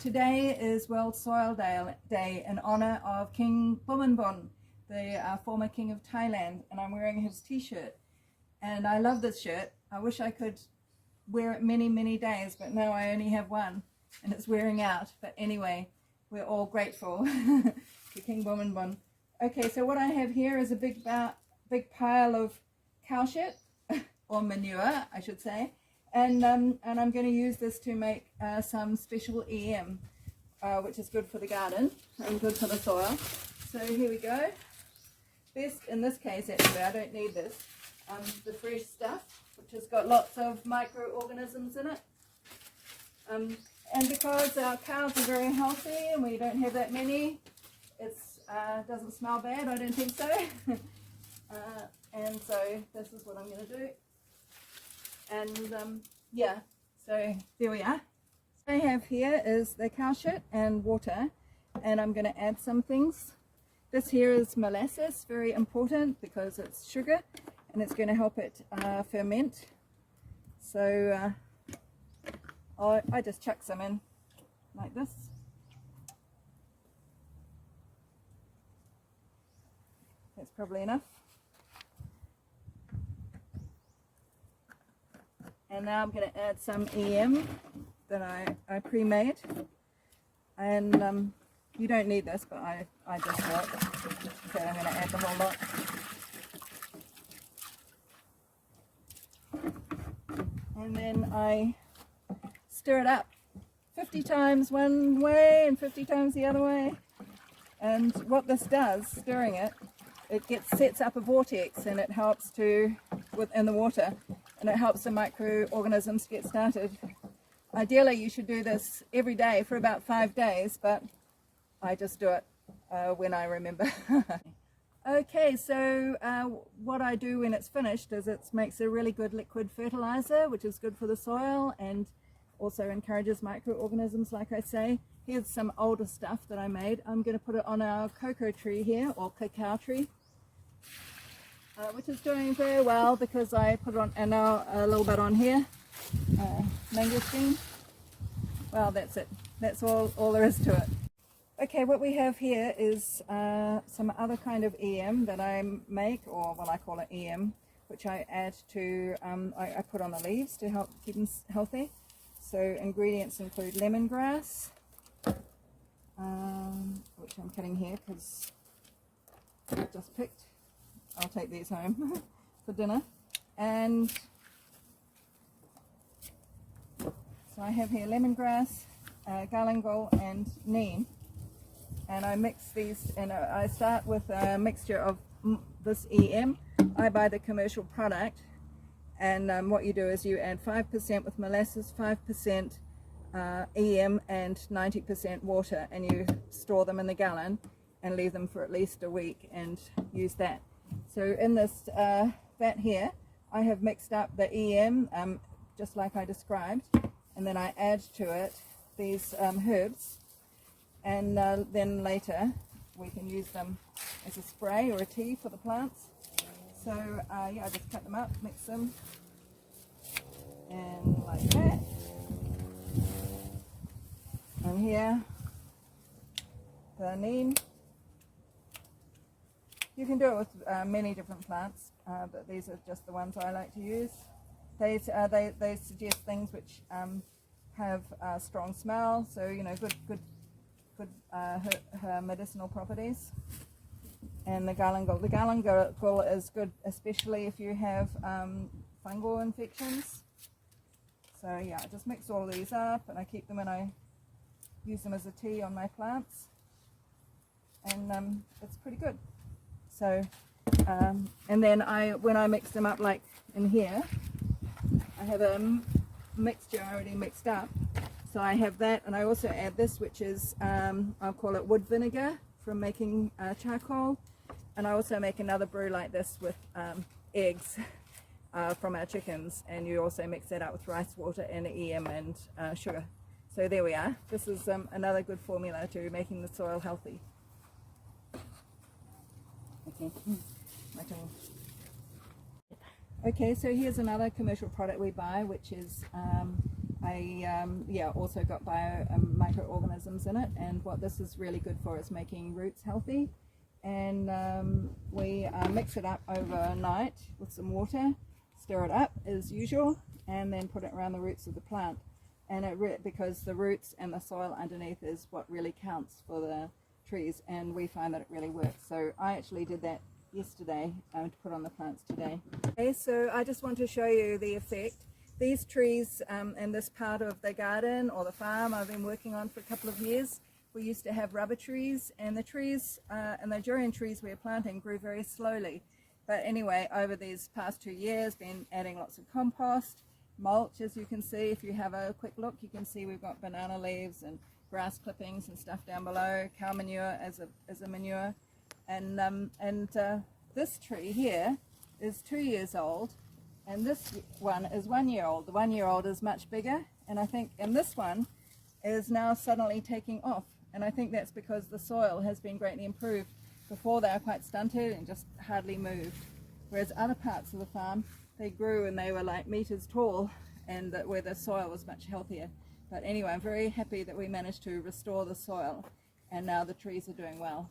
Today is World Soil Day in honor of King Bhumibol, the former king of Thailand, and I'm wearing his t-shirt. And I love this shirt. I wish I could wear it many days, but now I only have one and it's wearing out. But anyway, we're all grateful to King Bhumibol. Okay, so what I have here is a big pile of cow shit, or manure I should say, and I'm going to use this to make some special EM, which is good for the garden and good for the soil. So here we go. Best in this case, actually, I don't need this, the fresh stuff, which has got lots of microorganisms in it. And because our cows are very healthy and we don't have that many, it doesn't smell bad, I don't think so. And so this is what I'm going to do. And yeah, so there we are. What I have here is the cow shit and water, and I'm going to add some things. This here is molasses, very important because it's sugar and it's going to help it ferment. So I just chuck some in like this. That's probably enough. And now I'm going to add some EM that I pre-made. And you don't need this, but I just do it. So I'm going to add the whole lot. And then I stir it up 50 times one way and 50 times the other way. And what this does, stirring it, sets up a vortex, and it helps within the water, and it helps the microorganisms get started. Ideally you should do this every day for about 5 days, but I just do it when I remember. Okay, so what I do when it's finished is it makes a really good liquid fertilizer, which is good for the soil and also encourages microorganisms, like I say. Here's some older stuff that I made. I'm going to put it on our cocoa tree here, or cacao tree, which is doing very well because I put it on, and now a little bit on here, mangosteen. Well, that's it. That's all there is to it. Okay, what we have here is some other kind of EM that I make, or well, I call it EM, which I add to, I put on the leaves to help keep them healthy. So ingredients include lemongrass, which I'm cutting here because I just picked. I'll take these home for dinner. And so I have here lemongrass, galangal and neem. And I mix these, and I start with a mixture of this EM. I buy the commercial product, and what you do is you add 5% with molasses, 5% EM and 90% water, and you store them in the gallon and leave them for at least a week and use that. So in this vat here, I have mixed up the EM just like I described, and then I add to it these herbs, and then later we can use them as a spray or a tea for the plants. So yeah, I just cut them up, mix them, and like that. And here, the neem. You can do it with many different plants, but these are just the ones I like to use. They suggest things which have a strong smell, so you know, good medicinal properties. And the galangal. The galangal is good, especially if you have fungal infections. So yeah, I just mix all these up, and I keep them, and I use them as a tea on my plants, and it's pretty good. So and then when I mix them up, like in here, I have a mixture already mixed up. So I have that, and I also add this, which is I'll call it wood vinegar from making charcoal. And I also make another brew like this with eggs from our chickens, and you also mix that up with rice water and EM and sugar. So there we are. This is another good formula to making the soil healthy. Okay. Okay, so here's another commercial product we buy, which is I also got microorganisms in it, and what this is really good for is making roots healthy. And we mix it up overnight with some water, stir it up as usual, and then put it around the roots of the plant. And because the roots and the soil underneath is what really counts for the trees, and we find that it really works. So I actually did that yesterday to put on the plants today. Okay, so I just want to show you the effect. These trees in this part of the garden or the farm I've been working on for a couple of years, we used to have rubber trees, and the trees and the durian trees we were planting grew very slowly. But anyway, over these past 2 years, been adding lots of compost, mulch, as you can see. If you have a quick look, you can see we've got banana leaves and grass clippings and stuff down below, cow manure as a manure. And this tree here is 2 years old, and this one is 1 year old. The 1 year old is much bigger, and I think, and this one is now suddenly taking off. And I think that's because the soil has been greatly improved. Before they were quite stunted and just hardly moved. Whereas other parts of the farm, they grew and they were like meters tall, and where the soil was much healthier. But anyway, I'm very happy that we managed to restore the soil, and now the trees are doing well.